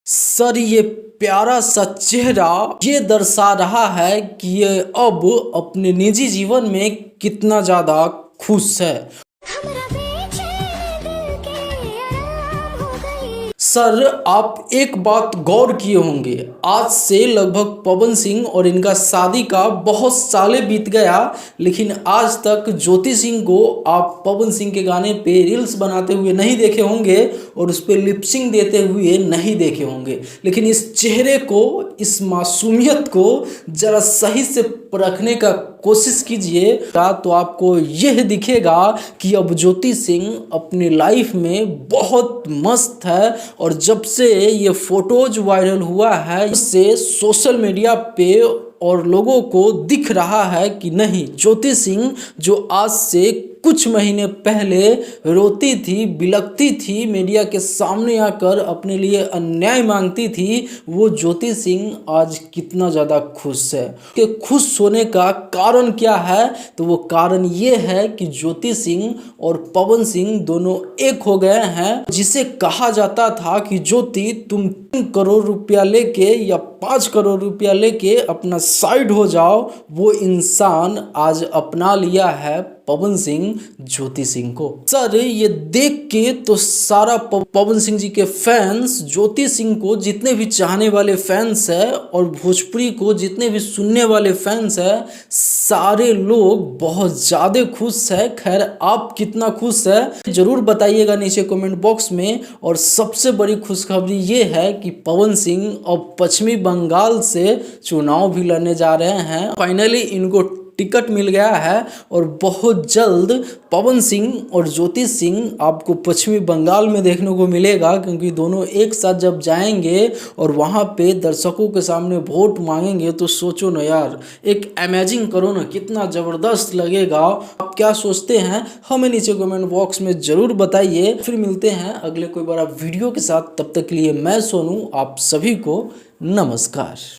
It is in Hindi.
सर ये प्यारा सा चेहरा ये दर्शा रहा है कि ये अब अपने निजी जीवन में कितना ज़्यादा खुश है। सर आप एक बात गौर किए होंगे, आज से लगभग पवन सिंह और इनका शादी का बहुत साले बीत गया, लेकिन आज तक ज्योति सिंह को आप पवन सिंह के गाने पे रील्स बनाते हुए नहीं देखे होंगे और उस पर लिपसिंग देते हुए नहीं देखे होंगे। लेकिन इस चेहरे को, इस मासूमियत को जरा सही से परखने का कोशिश कीजिए तो आपको यह दिखेगा कि अब ज्योति सिंह अपनी लाइफ में बहुत मस्त है। और जब से ये फोटोज वायरल हुआ है उससे सोशल मीडिया पे और लोगों को दिख रहा है कि नहीं, ज्योति सिंह जो आज से कुछ महीने पहले रोती थी, बिलखती थी, मीडिया के सामने आकर अपने लिए अन्याय मांगती थी, वो ज्योति सिंह आज कितना ज़्यादा खुश है। कि खुश होने का कारण क्या है, तो वो कारण ये है कि ज्योति सिंह और पवन सिंह दोनों एक हो गए हैं। जिसे कहा जाता था कि ज्योति तुम 3 करोड़ रुपया लेके या 5 करोड़ रुपया लेके अपना साइड हो जाओ, वो इंसान आज अपना लिया है पवन सिंह ज्योति सिंह को। सर ये देख के तो सारा पवन सिंह जी के फैंस, ज्योति सिंह को जितने भी चाहने वाले फैंस है और भोजपुरी को जितने भी सुनने वाले फैंस है, सारे लोग बहुत ज़्यादा खुश है। खैर आप कितना खुश है जरूर बताइएगा नीचे कमेंट बॉक्स में। और सबसे बड़ी खुशखबरी ये है कि पवन सिंह अब पश्चिमी बंगाल से चुनाव भी लड़ने जा रहे हैं। फाइनली इनको टिकट मिल गया है और बहुत जल्द पवन सिंह और ज्योति सिंह आपको पश्चिमी बंगाल में देखने को मिलेगा, क्योंकि दोनों एक साथ जब जाएंगे और वहाँ पे दर्शकों के सामने वोट मांगेंगे तो सोचो ना यार, एक इमेजिन करो ना कितना ज़बरदस्त लगेगा। आप क्या सोचते हैं हमें नीचे कमेंट बॉक्स में ज़रूर बताइए। फिर मिलते हैं अगले कोई बड़ा वीडियो के साथ, तब तक के लिए मैं सोनू आप सभी को नमस्कार।